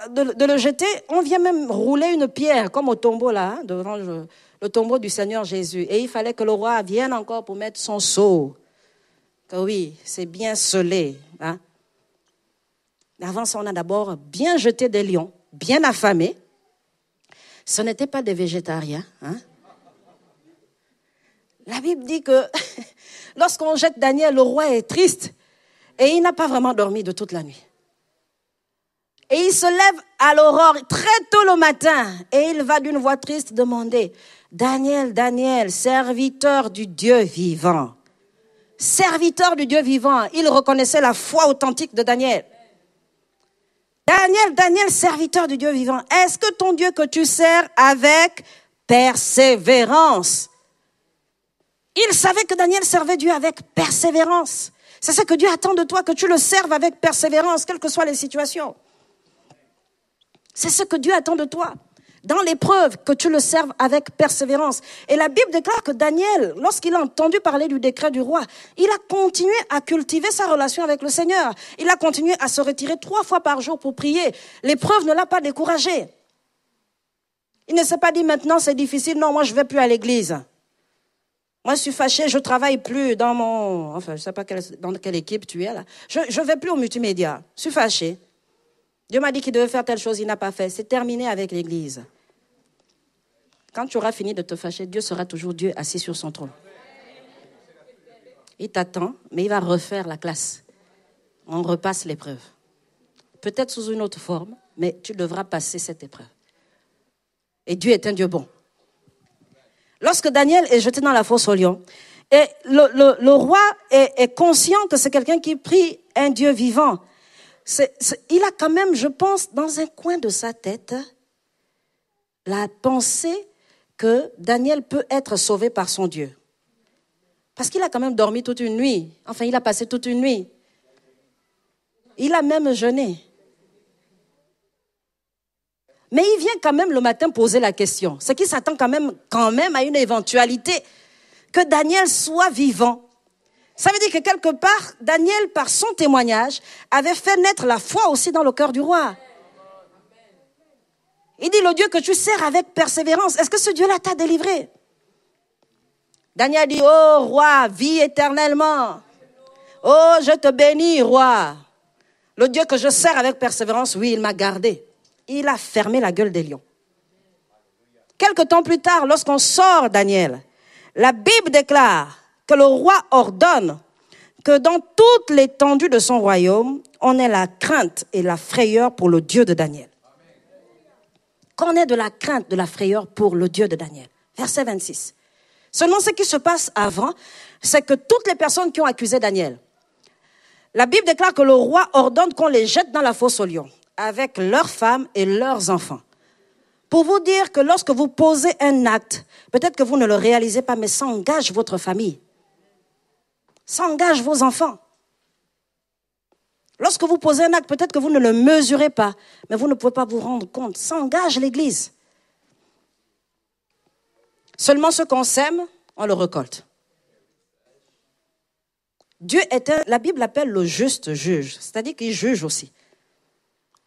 de le jeter, on vient même rouler une pierre, comme au tombeau là, devant le tombeau du Seigneur Jésus. Et il fallait que le roi vienne encore pour mettre son sceau. Que oui, c'est bien scellé. Hein? Avant ça, on a d'abord bien jeté des lions, bien affamés. Ce n'étaient pas des végétariens. Hein? La Bible dit que lorsqu'on jette Daniel, le roi est triste et il n'a pas vraiment dormi de toute la nuit. Et il se lève à l'aurore très tôt le matin et il va d'une voix triste demander, Daniel, Daniel, serviteur du Dieu vivant. Serviteur du Dieu vivant. Il reconnaissait la foi authentique de Daniel. Daniel, Daniel, serviteur du Dieu vivant. Est-ce que ton Dieu que tu sers avec persévérance Il savait que Daniel servait Dieu avec persévérance. C'est ce que Dieu attend de toi, que tu le serves avec persévérance, quelles que soient les situations. C'est ce que Dieu attend de toi. Dans l'épreuve, que tu le serves avec persévérance. Et la Bible déclare que Daniel, lorsqu'il a entendu parler du décret du roi, il a continué à cultiver sa relation avec le Seigneur. Il a continué à se retirer 3 fois par jour pour prier. L'épreuve ne l'a pas découragé. Il ne s'est pas dit maintenant c'est difficile, non, moi je ne vais plus à l'église. Moi je suis fâché, je ne travaille plus dans mon... Enfin, je ne sais pas dans quelle équipe tu es là. Je ne vais plus au multimédia, je suis fâché. Dieu m'a dit qu'il devait faire telle chose, il n'a pas fait. C'est terminé avec l'église. Quand tu auras fini de te fâcher, Dieu sera toujours Dieu assis sur son trône. Il t'attend, mais il va refaire la classe. On repasse l'épreuve. Peut-être sous une autre forme, mais tu devras passer cette épreuve. Et Dieu est un Dieu bon. Lorsque Daniel est jeté dans la fosse au lion, et le roi est conscient que c'est quelqu'un qui prie un Dieu vivant. Il a quand même, je pense, dans un coin de sa tête, la pensée que Daniel peut être sauvé par son Dieu. Parce qu'il a quand même dormi toute une nuit. Enfin, il a passé toute une nuit. Il a même jeûné. Mais il vient quand même le matin poser la question. C'est qu'il s'attend quand même à une éventualité que Daniel soit vivant. Ça veut dire que quelque part, Daniel, par son témoignage, avait fait naître la foi aussi dans le cœur du roi. Il dit, le Dieu que tu sers avec persévérance, est-ce que ce Dieu-là t'a délivré? Daniel dit, oh roi, vis éternellement. Oh, je te bénis, roi. Le Dieu que je sers avec persévérance, oui, il m'a gardé. Il a fermé la gueule des lions. Quelque temps plus tard, lorsqu'on sort Daniel, la Bible déclare que le roi ordonne que dans toute l'étendue de son royaume, on ait la crainte et la frayeur pour le Dieu de Daniel. Qu'on ait de la crainte, de la frayeur pour le Dieu de Daniel. Verset 26. Seulement, ce qui se passe avant, c'est que toutes les personnes qui ont accusé Daniel, la Bible déclare que le roi ordonne qu'on les jette dans la fosse aux lions, avec leurs femmes et leurs enfants. Pour vous dire que lorsque vous posez un acte, peut-être que vous ne le réalisez pas, mais ça engage votre famille. Ça engage vos enfants. Lorsque vous posez un acte, peut-être que vous ne le mesurez pas, mais vous ne pouvez pas vous rendre compte. Ça engage l'Église. Seulement ce qu'on sème, on le récolte. Dieu la Bible l'appelle le juste juge, c'est-à-dire qu'il juge aussi.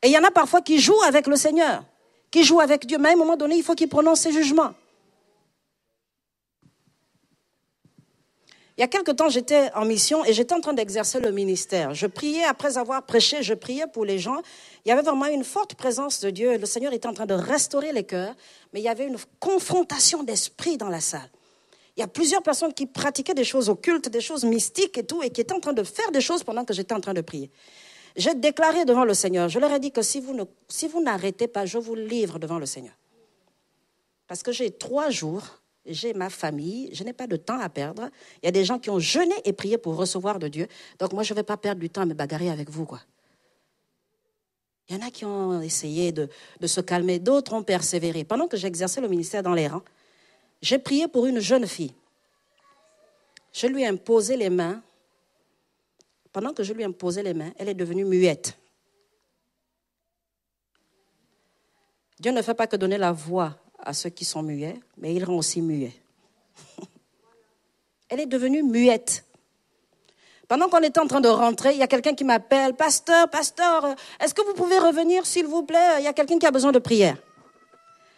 Et il y en a parfois qui jouent avec le Seigneur, qui jouent avec Dieu, mais à un moment donné, il faut qu'il prononce ses jugements. Il y a quelque temps, j'étais en mission et j'étais en train d'exercer le ministère. Je priais, après avoir prêché, je priais pour les gens. Il y avait vraiment une forte présence de Dieu. Le Seigneur était en train de restaurer les cœurs, mais il y avait une confrontation d'esprit dans la salle. Il y a plusieurs personnes qui pratiquaient des choses occultes, des choses mystiques et tout, et qui étaient en train de faire des choses pendant que j'étais en train de prier. J'ai déclaré devant le Seigneur, je leur ai dit que si vous n'arrêtez pas, je vous livre devant le Seigneur. Parce que j'ai 3 jours, j'ai ma famille, je n'ai pas de temps à perdre. Il y a des gens qui ont jeûné et prié pour recevoir de Dieu. Donc moi, je ne vais pas perdre du temps à me bagarrer avec vous, quoi. Il y en a qui ont essayé de se calmer, d'autres ont persévéré. Pendant que j'exerçais le ministère dans les rangs, j'ai prié pour une jeune fille. Je lui ai imposé les mains. Pendant que je lui ai imposé les mains, elle est devenue muette. Dieu ne fait pas que donner la voix à ceux qui sont muets, mais il rend aussi muets. Elle est devenue muette. Pendant qu'on était en train de rentrer, il y a quelqu'un qui m'appelle, pasteur, est-ce que vous pouvez revenir s'il vous plaît? Il y a quelqu'un qui a besoin de prière.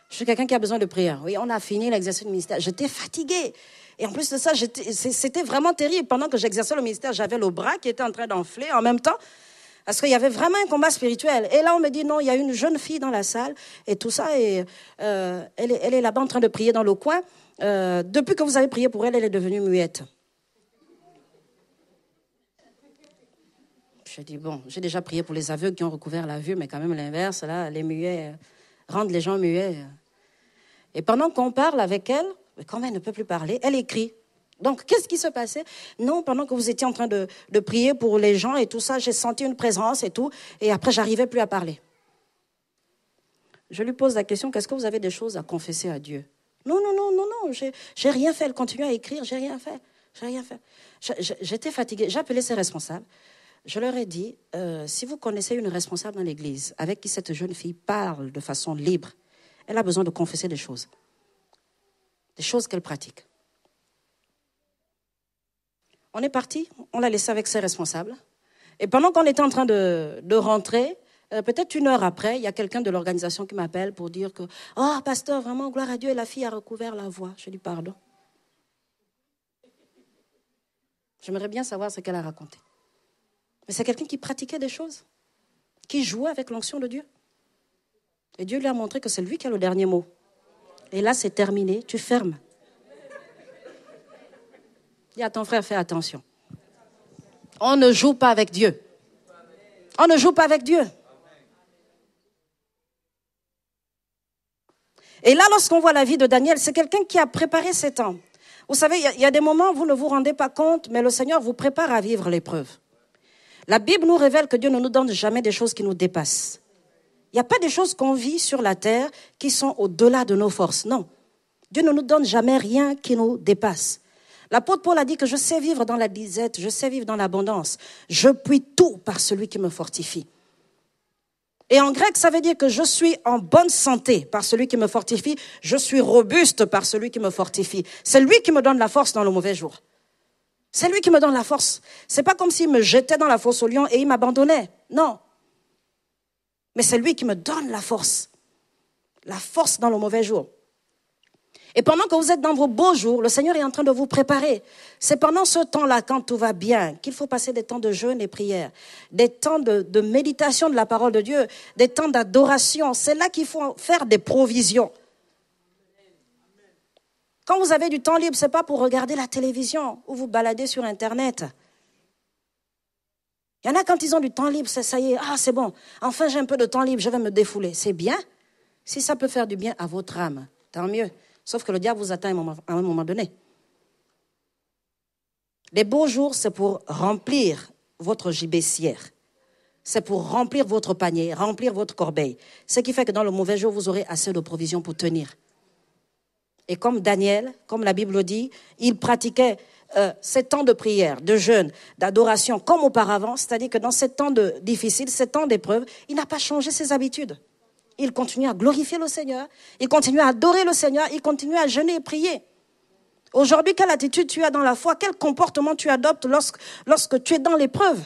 Je suis quelqu'un qui a besoin de prière. Oui, on a fini l'exercice du ministère. J'étais fatiguée. Et en plus de ça, c'était vraiment terrible. Pendant que j'exerçais le ministère, j'avais le bras qui était en train d'enfler en même temps. Parce qu'il y avait vraiment un combat spirituel. Et là, on me dit, non, il y a une jeune fille dans la salle et tout ça. Et elle est là-bas en train de prier dans le coin. Depuis que vous avez prié pour elle, elle est devenue muette. Je dis, bon, j'ai déjà prié pour les aveugles qui ont recouvert la vue, mais quand même l'inverse, là, les muets rendent les gens muets. Et pendant qu'on parle avec elle, quand elle ne peut plus parler, elle écrit. Donc, qu'est-ce qui se passait? Non, pendant que vous étiez en train de prier pour les gens et tout ça, j'ai senti une présence et tout, et après, j'arrivais plus à parler. Je lui pose la question, qu'est-ce que vous avez des choses à confesser à Dieu? Non, non, non, non, non, j'ai rien fait. Elle continue à écrire, j'ai rien fait. J'étais fatiguée. J'ai appelé ses responsables. Je leur ai dit, si vous connaissez une responsable dans l'église avec qui cette jeune fille parle de façon libre, elle a besoin de confesser des choses qu'elle pratique. On est parti, on l'a laissée avec ses responsables. Et pendant qu'on était en train de rentrer, peut-être 1 heure après, il y a quelqu'un de l'organisation qui m'appelle pour dire que « Oh, pasteur, vraiment, gloire à Dieu, et la fille a recouvert la voix. » Je dis « Pardon. » J'aimerais bien savoir ce qu'elle a raconté. Mais c'est quelqu'un qui pratiquait des choses, qui jouait avec l'onction de Dieu. Et Dieu lui a montré que c'est lui qui a le dernier mot. Et là, c'est terminé, tu fermes. Dis à ton frère, fais attention. On ne joue pas avec Dieu. On ne joue pas avec Dieu. Et là, lorsqu'on voit la vie de Daniel, c'est quelqu'un qui a préparé ses temps. Vous savez, il y a des moments où vous ne vous rendez pas compte, mais le Seigneur vous prépare à vivre l'épreuve. La Bible nous révèle que Dieu ne nous donne jamais des choses qui nous dépassent. Il n'y a pas des choses qu'on vit sur la terre qui sont au-delà de nos forces. Non. Dieu ne nous donne jamais rien qui nous dépasse. L'apôtre Paul a dit que je sais vivre dans la disette, je sais vivre dans l'abondance. Je puis tout par celui qui me fortifie. Et en grec, ça veut dire que je suis en bonne santé par celui qui me fortifie. Je suis robuste par celui qui me fortifie. C'est lui qui me donne la force dans le mauvais jour. C'est lui qui me donne la force. C'est pas comme s'il me jetait dans la fosse aux lions et il m'abandonnait. Non. Mais c'est lui qui me donne la force. La force dans le mauvais jour. Et pendant que vous êtes dans vos beaux jours, le Seigneur est en train de vous préparer. C'est pendant ce temps-là, quand tout va bien, qu'il faut passer des temps de jeûne et prière, des temps de méditation de la parole de Dieu, des temps d'adoration. C'est là qu'il faut faire des provisions. Quand vous avez du temps libre, ce n'est pas pour regarder la télévision ou vous balader sur Internet. Il y en a quand ils ont du temps libre, ça y est, c'est bon, enfin j'ai un peu de temps libre, je vais me défouler. C'est bien, si ça peut faire du bien à votre âme, tant mieux. Sauf que le diable vous atteint à un moment donné. Les beaux jours, c'est pour remplir votre gibecière. C'est pour remplir votre panier, remplir votre corbeille. Ce qui fait que dans le mauvais jour, vous aurez assez de provisions pour tenir. Et comme Daniel, comme la Bible le dit, il pratiquait ces temps de prière, de jeûne, d'adoration comme auparavant. C'est-à-dire que dans ces temps difficiles, ces temps d'épreuve, il n'a pas changé ses habitudes. Il continue à glorifier le Seigneur, il continue à adorer le Seigneur, il continue à jeûner et prier. Aujourd'hui, quelle attitude tu as dans la foi? Quel comportement tu adoptes lorsque tu es dans l'épreuve?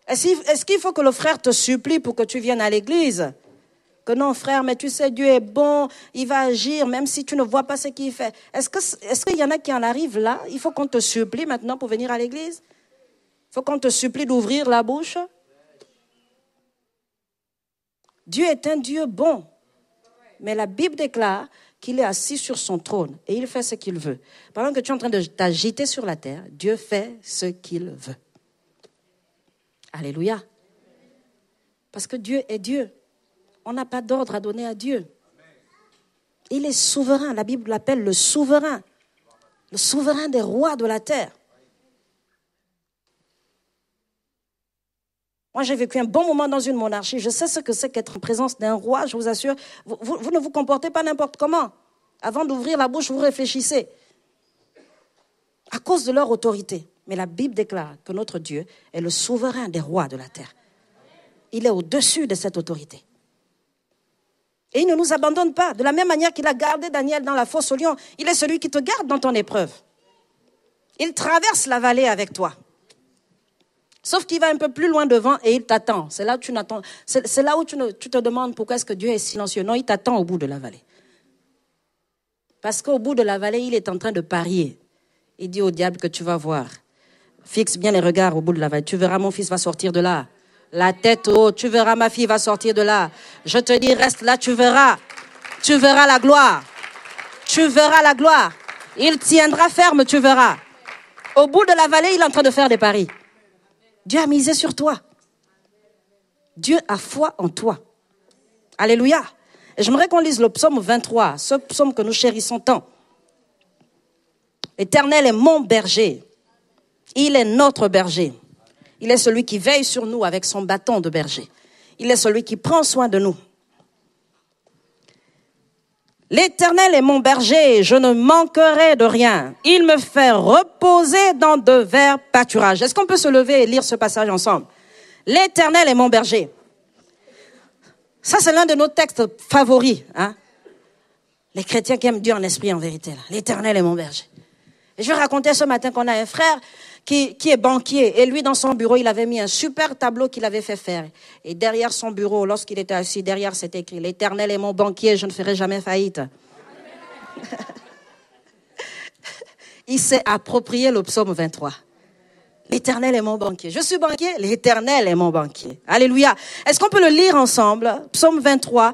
Est-ce qu'il faut que le frère te supplie pour que tu viennes à l'église? Que non, frère, mais tu sais, Dieu est bon, il va agir, même si tu ne vois pas ce qu'il fait. Est-ce qu'il y en a qui en arrivent là? Il faut qu'on te supplie maintenant pour venir à l'église? Il faut qu'on te supplie d'ouvrir la bouche? Dieu est un Dieu bon. Mais la Bible déclare qu'il est assis sur son trône et il fait ce qu'il veut. Pendant que tu es en train de t'agiter sur la terre, Dieu fait ce qu'il veut. Alléluia. Parce que Dieu est Dieu. On n'a pas d'ordre à donner à Dieu. Il est souverain. La Bible l'appelle le souverain. Le souverain des rois de la terre. Moi, j'ai vécu un bon moment dans une monarchie. Je sais ce que c'est qu'être en présence d'un roi, je vous assure. Vous ne vous comportez pas n'importe comment. Avant d'ouvrir la bouche, vous réfléchissez. À cause de leur autorité. Mais la Bible déclare que notre Dieu est le souverain des rois de la terre. Il est au-dessus de cette autorité. Et il ne nous abandonne pas. De la même manière qu'il a gardé Daniel dans la fosse aux lions, il est celui qui te garde dans ton épreuve. Il traverse la vallée avec toi. Sauf qu'il va un peu plus loin devant et il t'attend. C'est là où tu n'attends. C'est là où tu te demandes pourquoi est-ce que Dieu est silencieux. Non, il t'attend au bout de la vallée. Parce qu'au bout de la vallée, il est en train de parier. Il dit au diable que tu vas voir. Fixe bien les regards au bout de la vallée. Tu verras, mon fils va sortir de là. La tête haute, tu verras, ma fille va sortir de là. Je te dis, reste là, tu verras. Tu verras la gloire. Tu verras la gloire. Il tiendra ferme, tu verras. Au bout de la vallée, il est en train de faire des paris. Dieu a misé sur toi. Dieu a foi en toi. Alléluia. Et j'aimerais qu'on lise le psaume 23, ce psaume que nous chérissons tant. L'Éternel est mon berger. Il est notre berger. Il est celui qui veille sur nous avec son bâton de berger. Il est celui qui prend soin de nous. L'Éternel est mon berger, je ne manquerai de rien. Il me fait reposer dans de verts pâturages. Est-ce qu'on peut se lever et lire ce passage ensemble? L'Éternel est mon berger. Ça, c'est l'un de nos textes favoris. Hein? Les chrétiens qui aiment Dieu en esprit, en vérité. L'Éternel est mon berger. Et je racontais ce matin qu'on a un frère qui est banquier. Et lui, dans son bureau, il avait mis un super tableau qu'il avait fait faire. Et derrière son bureau, lorsqu'il était assis, derrière, c'était écrit « L'Éternel est mon banquier, je ne ferai jamais faillite. » Il s'est approprié le psaume 23. L'Éternel est mon banquier. Je suis banquier, l'Éternel est mon banquier. Alléluia. Est-ce qu'on peut le lire ensemble? Psaume 23.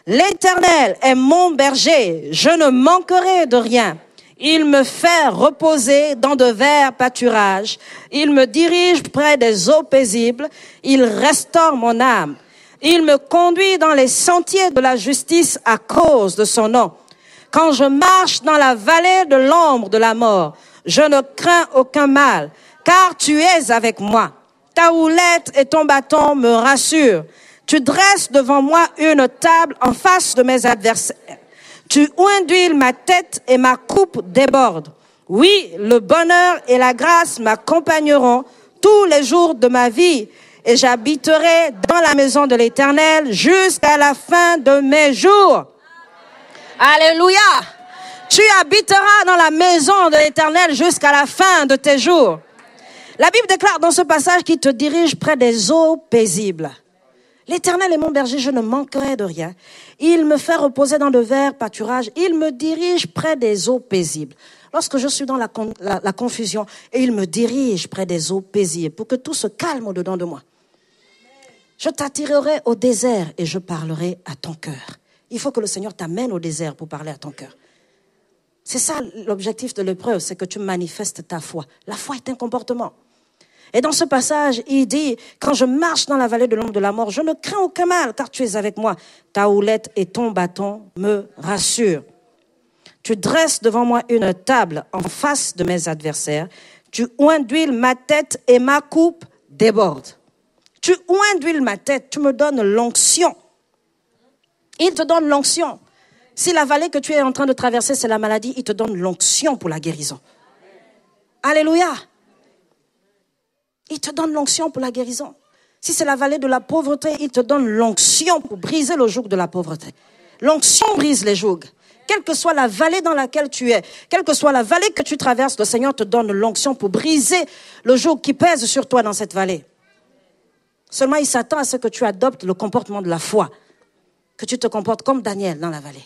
L'Éternel est mon berger, je ne manquerai de rien. Il me fait reposer dans de verts pâturages. Il me dirige près des eaux paisibles. Il restaure mon âme. Il me conduit dans les sentiers de la justice à cause de son nom. Quand je marche dans la vallée de l'ombre de la mort, je ne crains aucun mal, car tu es avec moi. Ta houlette et ton bâton me rassurent. Tu dresses devant moi une table en face de mes adversaires. Tu oins d'huile ma tête et ma coupe déborde. Oui, le bonheur et la grâce m'accompagneront tous les jours de ma vie et j'habiterai dans la maison de l'Éternel jusqu'à la fin de mes jours. Alléluia! Tu habiteras dans la maison de l'Éternel jusqu'à la fin de tes jours. La Bible déclare dans ce passage qu'il te dirige près des eaux paisibles. L'Éternel est mon berger, je ne manquerai de rien. Il me fait reposer dans de verts pâturages. Il me dirige près des eaux paisibles. Lorsque je suis dans la confusion, et il me dirige près des eaux paisibles pour que tout se calme au-dedans de moi. Je t'attirerai au désert et je parlerai à ton cœur. Il faut que le Seigneur t'amène au désert pour parler à ton cœur. C'est ça l'objectif de l'épreuve, c'est que tu manifestes ta foi. La foi est un comportement. Et dans ce passage, il dit, quand je marche dans la vallée de l'ombre de la mort, je ne crains aucun mal, car tu es avec moi. Ta houlette et ton bâton me rassurent. Tu dresses devant moi une table en face de mes adversaires. Tu oins d'huile ma tête et ma coupe déborde. Tu oins d'huile ma tête, tu me donnes l'onction. Il te donne l'onction. Si la vallée que tu es en train de traverser, c'est la maladie, il te donne l'onction pour la guérison. Alléluia. Il te donne l'onction pour la guérison. Si c'est la vallée de la pauvreté, il te donne l'onction pour briser le joug de la pauvreté. L'onction brise les jougs. Quelle que soit la vallée dans laquelle tu es, quelle que soit la vallée que tu traverses, le Seigneur te donne l'onction pour briser le joug qui pèse sur toi dans cette vallée. Seulement, il s'attend à ce que tu adoptes le comportement de la foi. Que tu te comportes comme Daniel dans la vallée.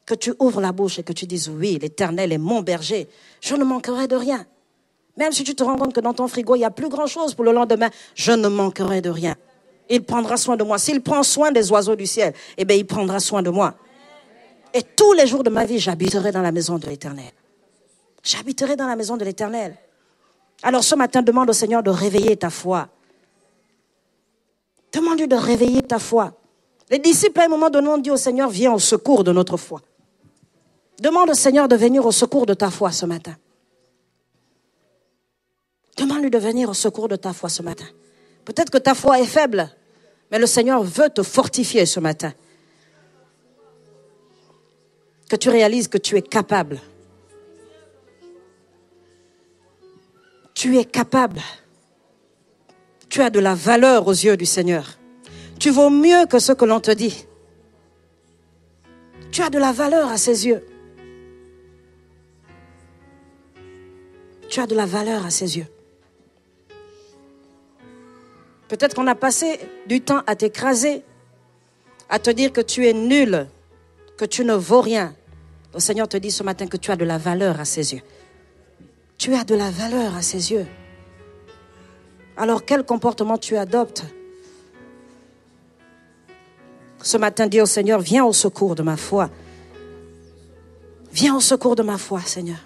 Que tu ouvres la bouche et que tu dises, oui, l'Éternel est mon berger. Je ne manquerai de rien. Même si tu te rends compte que dans ton frigo, il n'y a plus grand-chose pour le lendemain, je ne manquerai de rien. Il prendra soin de moi. S'il prend soin des oiseaux du ciel, eh bien, il prendra soin de moi. Et tous les jours de ma vie, j'habiterai dans la maison de l'Éternel. J'habiterai dans la maison de l'Éternel. Alors ce matin, demande au Seigneur de réveiller ta foi. Demande-lui de réveiller ta foi. Les disciples, à un moment donné, ont dit au Seigneur, viens au secours de notre foi. Demande au Seigneur de venir au secours de ta foi ce matin. Demande-lui de venir au secours de ta foi ce matin. Peut-être que ta foi est faible, mais le Seigneur veut te fortifier ce matin. Que tu réalises que tu es capable. Tu es capable. Tu as de la valeur aux yeux du Seigneur. Tu vaux mieux que ce que l'on te dit. Tu as de la valeur à ses yeux. Tu as de la valeur à ses yeux. Peut-être qu'on a passé du temps à t'écraser, à te dire que tu es nul, que tu ne vaux rien. Le Seigneur te dit ce matin que tu as de la valeur à ses yeux. Tu as de la valeur à ses yeux. Alors quel comportement tu adoptes? Ce matin, dis au Seigneur, viens au secours de ma foi. Viens au secours de ma foi, Seigneur.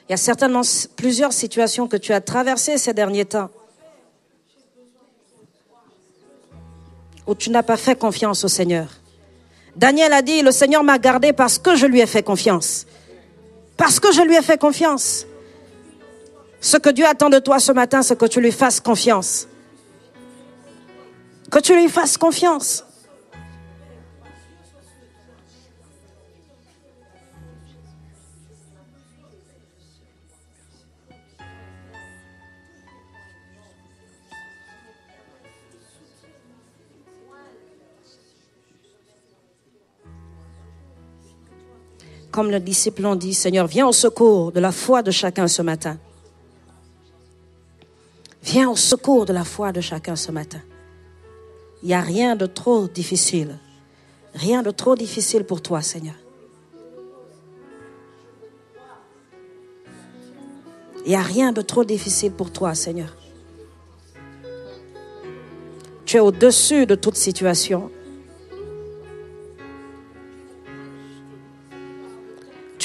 Il y a certainement plusieurs situations que tu as traversées ces derniers temps où tu n'as pas fait confiance au Seigneur. Daniel a dit, le Seigneur m'a gardé parce que je lui ai fait confiance. Parce que je lui ai fait confiance. Ce que Dieu attend de toi ce matin, c'est que tu lui fasses confiance. Que tu lui fasses confiance. Comme les disciples l'ont dit, Seigneur, viens au secours de la foi de chacun ce matin. Viens au secours de la foi de chacun ce matin. Il n'y a rien de trop difficile. Rien de trop difficile pour toi, Seigneur. Il n'y a rien de trop difficile pour toi, Seigneur. Tu es au-dessus de toute situation.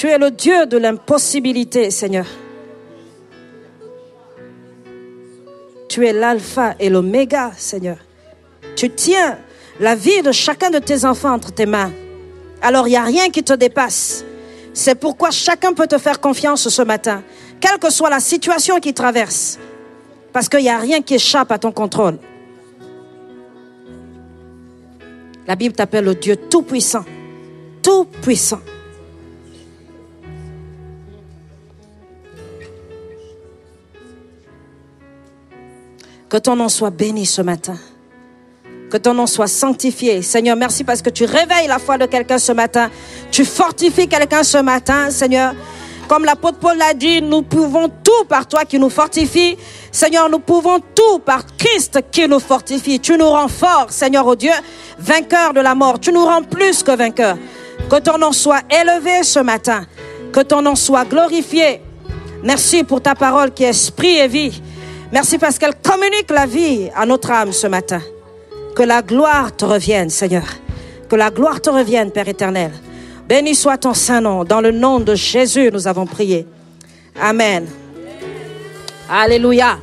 Tu es le Dieu de l'impossibilité, Seigneur. Tu es l'alpha et l'oméga, Seigneur. Tu tiens la vie de chacun de tes enfants entre tes mains. Alors il n'y a rien qui te dépasse. C'est pourquoi chacun peut te faire confiance ce matin, quelle que soit la situation qu'il traverse. Parce qu'il n'y a rien qui échappe à ton contrôle. La Bible t'appelle le Dieu tout-puissant. Tout-puissant. Que ton nom soit béni ce matin. Que ton nom soit sanctifié. Seigneur, merci parce que tu réveilles la foi de quelqu'un ce matin. Tu fortifies quelqu'un ce matin, Seigneur. Comme l'apôtre Paul l'a dit, nous pouvons tout par toi qui nous fortifie. Seigneur, nous pouvons tout par Christ qui nous fortifie. Tu nous rends forts, Seigneur, oh Dieu, vainqueur de la mort. Tu nous rends plus que vainqueurs. Que ton nom soit élevé ce matin. Que ton nom soit glorifié. Merci pour ta parole qui est esprit et vie. Merci parce qu'elle communique la vie à notre âme ce matin. Que la gloire te revienne, Seigneur. Que la gloire te revienne, Père éternel. Béni soit ton saint nom. Dans le nom de Jésus, nous avons prié. Amen. Alléluia.